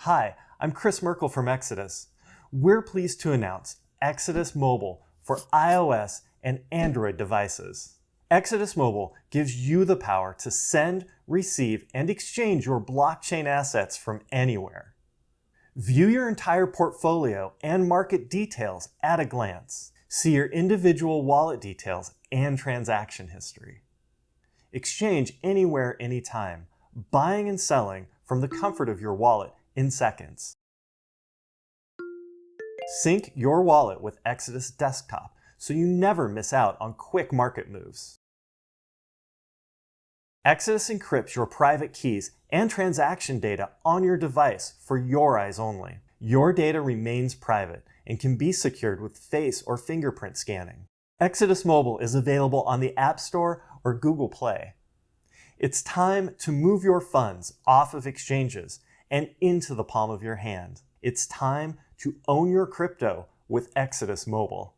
Hi, I'm Chris Merkel from Exodus. We're pleased to announce Exodus Mobile for iOS and Android devices. Exodus Mobile gives you the power to send, receive, and exchange your blockchain assets from anywhere. View your entire portfolio and market details at a glance. See your individual wallet details and transaction history. Exchange anywhere, anytime, buying and selling from the comfort of your wallet in seconds. Sync your wallet with Exodus Desktop so you never miss out on quick market moves. Exodus encrypts your private keys and transaction data on your device for your eyes only. Your data remains private and can be secured with face or fingerprint scanning. Exodus Mobile is available on the App Store or Google Play. It's time to move your funds off of exchanges and into the palm of your hand. It's time to own your crypto with Exodus Mobile.